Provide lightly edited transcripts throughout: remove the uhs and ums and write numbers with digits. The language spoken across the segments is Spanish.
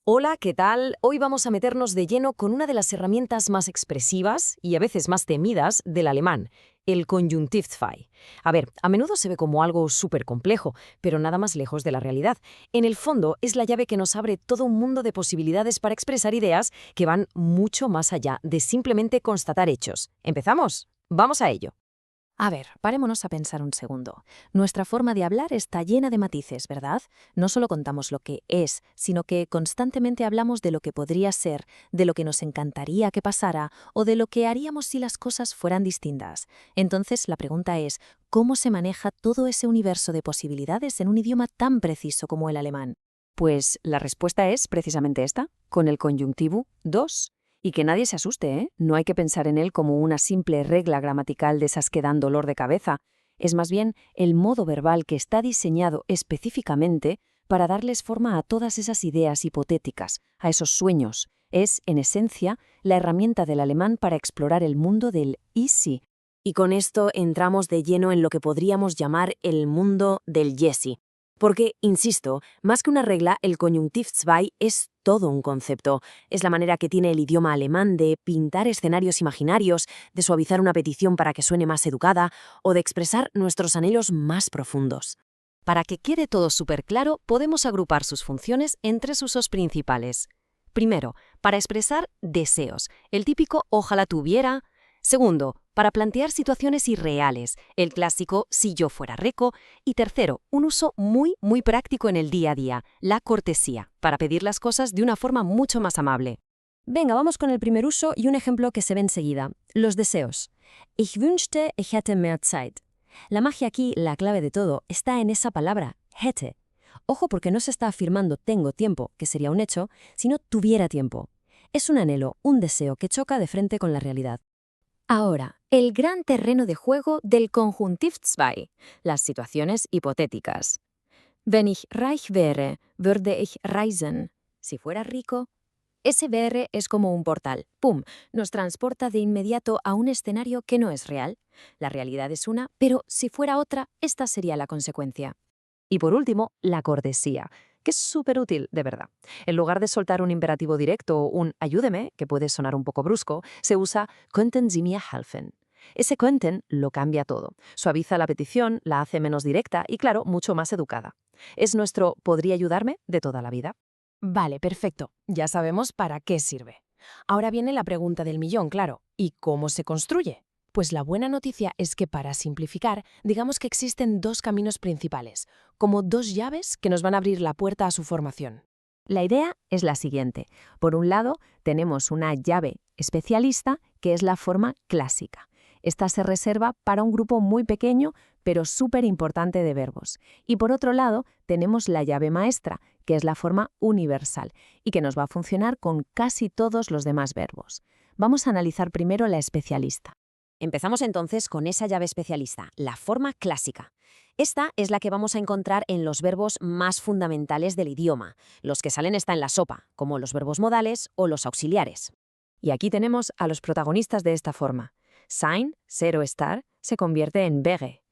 Hola, ¿qué tal? Hoy vamos a meternos de lleno con una de las herramientas más expresivas y a veces más temidas del alemán, el Konjunktivzwei. A ver, a menudo se ve como algo súper complejo, pero nada más lejos de la realidad. En el fondo, es la llave que nos abre todo un mundo de posibilidades para expresar ideas que van mucho más allá de simplemente constatar hechos. ¿Empezamos? Vamos a ello. A ver, parémonos a pensar un segundo. Nuestra forma de hablar está llena de matices, ¿verdad? No solo contamos lo que es, sino que constantemente hablamos de lo que podría ser, de lo que nos encantaría que pasara o de lo que haríamos si las cosas fueran distintas. Entonces, la pregunta es, ¿cómo se maneja todo ese universo de posibilidades en un idioma tan preciso como el alemán? Pues la respuesta es precisamente esta, con el conyuntivo dos. Y que nadie se asuste, ¿eh? No hay que pensar en él como una simple regla gramatical de esas que dan dolor de cabeza. Es más bien el modo verbal que está diseñado específicamente para darles forma a todas esas ideas hipotéticas, a esos sueños. Es, en esencia, la herramienta del alemán para explorar el mundo del y si. Y con esto entramos de lleno en lo que podríamos llamar el mundo del Yesi. Porque, insisto, más que una regla, el Konjunktivzwei es todo un concepto. Es la manera que tiene el idioma alemán de pintar escenarios imaginarios, de suavizar una petición para que suene más educada o de expresar nuestros anhelos más profundos. Para que quede todo súper claro, podemos agrupar sus funciones en tres usos principales. Primero, para expresar deseos, el típico ojalá tuviera. Segundo, para plantear situaciones irreales, el clásico si yo fuera rico. Y tercero, un uso muy práctico en el día a día, la cortesía, para pedir las cosas de una forma mucho más amable. Venga, vamos con el primer uso y un ejemplo que se ve enseguida, los deseos. Ich wünschte, ich hätte mehr Zeit. La magia aquí, la clave de todo, está en esa palabra, hätte. Ojo porque no se está afirmando tengo tiempo, que sería un hecho, sino tuviera tiempo. Es un anhelo, un deseo que choca de frente con la realidad. Ahora, el gran terreno de juego del Konjunktivzwei, las situaciones hipotéticas. Wenn ich reich wäre, würde ich reisen. Si fuera rico, ese VR es como un portal. ¡Pum! Nos transporta de inmediato a un escenario que no es real. La realidad es una, pero si fuera otra, esta sería la consecuencia. Y por último, la cortesía, que es súper útil, de verdad. En lugar de soltar un imperativo directo o un ayúdeme, que puede sonar un poco brusco, se usa könnten Sie mir helfen. Ese könnten lo cambia todo. Suaviza la petición, la hace menos directa y, claro, mucho más educada. Es nuestro ¿podría ayudarme? De toda la vida. Vale, perfecto. Ya sabemos para qué sirve. Ahora viene la pregunta del millón, claro. ¿Y cómo se construye? Pues la buena noticia es que para simplificar, digamos que existen dos caminos principales, como dos llaves que nos van a abrir la puerta a su formación. La idea es la siguiente. Por un lado, tenemos una llave especialista, que es la forma clásica. Esta se reserva para un grupo muy pequeño, pero súper importante de verbos. Y por otro lado, tenemos la llave maestra, que es la forma universal, y que nos va a funcionar con casi todos los demás verbos. Vamos a analizar primero la especialista. Empezamos entonces con esa llave especialista, la forma clásica. Esta es la que vamos a encontrar en los verbos más fundamentales del idioma. Los que salen está en la sopa, como los verbos modales o los auxiliares. Y aquí tenemos a los protagonistas de esta forma. Sein, ser o estar, se convierte en wäre.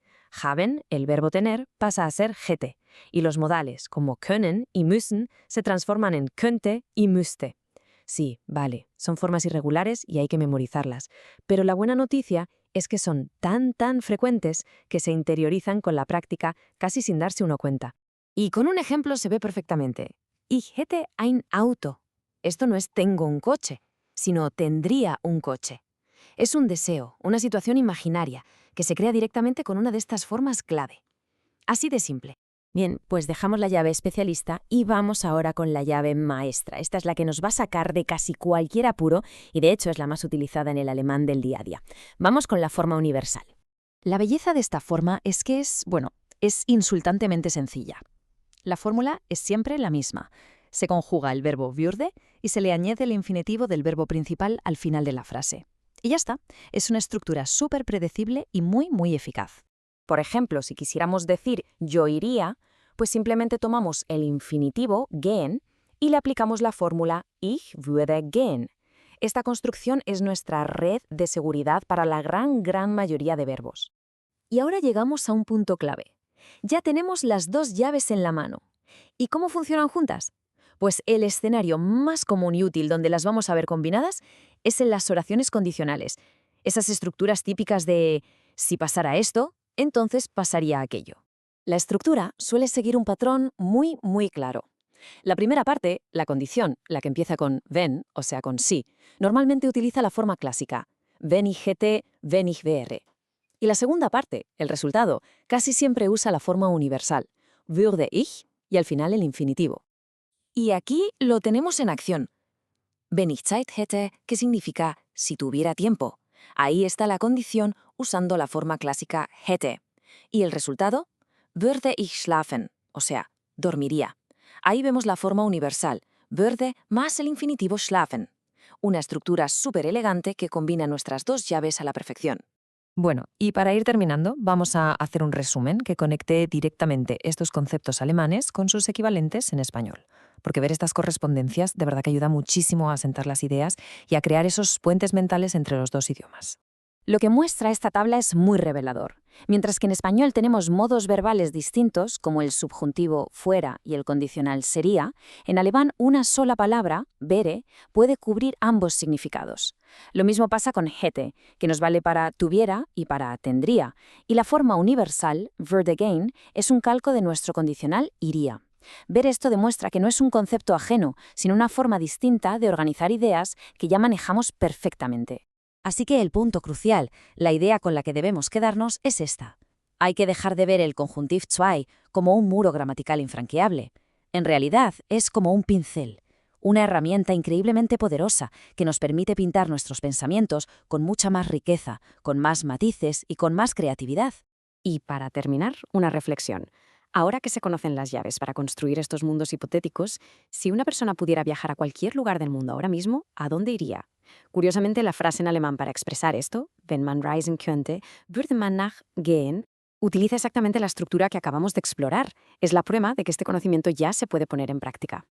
Haben, el verbo tener, pasa a ser hätte. Y los modales, como können y müssen, se transforman en könnte y müsste. Sí, vale, son formas irregulares y hay que memorizarlas. Pero la buena noticia es que son tan frecuentes que se interiorizan con la práctica casi sin darse uno cuenta. Y con un ejemplo se ve perfectamente. Ich hätte ein Auto. Esto no es tengo un coche, sino tendría un coche. Es un deseo, una situación imaginaria, que se crea directamente con una de estas formas clave. Así de simple. Bien, pues dejamos la llave especialista y vamos ahora con la llave maestra. Esta es la que nos va a sacar de casi cualquier apuro y de hecho es la más utilizada en el alemán del día a día. Vamos con la forma universal. La belleza de esta forma es que es insultantemente sencilla. La fórmula es siempre la misma. Se conjuga el verbo würde y se le añade el infinitivo del verbo principal al final de la frase. Y ya está, es una estructura súper predecible y muy eficaz. Por ejemplo, si quisiéramos decir yo iría, pues simplemente tomamos el infinitivo gehen y le aplicamos la fórmula ich würde gehen. Esta construcción es nuestra red de seguridad para la gran mayoría de verbos. Y ahora llegamos a un punto clave. Ya tenemos las dos llaves en la mano. ¿Y cómo funcionan juntas? Pues el escenario más común y útil donde las vamos a ver combinadas es en las oraciones condicionales. Esas estructuras típicas de si pasara esto, entonces pasaría aquello. La estructura suele seguir un patrón muy claro. La primera parte, la condición, la que empieza con wenn, o sea, con sí, normalmente utiliza la forma clásica, wenn ich hätte, wenn ich wäre. Y la segunda parte, el resultado, casi siempre usa la forma universal, würde ich, y al final el infinitivo. Y aquí lo tenemos en acción. Wenn ich Zeit hätte, que significa si tuviera tiempo. Ahí está la condición usando la forma clásica hätte. Y el resultado, würde ich schlafen, o sea, dormiría. Ahí vemos la forma universal, würde más el infinitivo schlafen. Una estructura súper elegante que combina nuestras dos llaves a la perfección. Bueno, y para ir terminando, vamos a hacer un resumen que conecte directamente estos conceptos alemanes con sus equivalentes en español. Porque ver estas correspondencias de verdad que ayuda muchísimo a asentar las ideas y a crear esos puentes mentales entre los dos idiomas. Lo que muestra esta tabla es muy revelador. Mientras que en español tenemos modos verbales distintos, como el subjuntivo fuera y el condicional sería, en alemán una sola palabra, wäre, puede cubrir ambos significados. Lo mismo pasa con hätte, que nos vale para tuviera y para tendría, y la forma universal, würde gehen, es un calco de nuestro condicional iría. Ver esto demuestra que no es un concepto ajeno, sino una forma distinta de organizar ideas que ya manejamos perfectamente. Así que el punto crucial, la idea con la que debemos quedarnos es esta. Hay que dejar de ver el conjuntiv zwei como un muro gramatical infranqueable. En realidad es como un pincel, una herramienta increíblemente poderosa que nos permite pintar nuestros pensamientos con mucha más riqueza, con más matices y con más creatividad. Y para terminar, una reflexión. Ahora que se conocen las llaves para construir estos mundos hipotéticos, si una persona pudiera viajar a cualquier lugar del mundo ahora mismo, ¿a dónde iría? Curiosamente, la frase en alemán para expresar esto, wenn man reisen könnte, würde man nach gehen, utiliza exactamente la estructura que acabamos de explorar. Es la prueba de que este conocimiento ya se puede poner en práctica.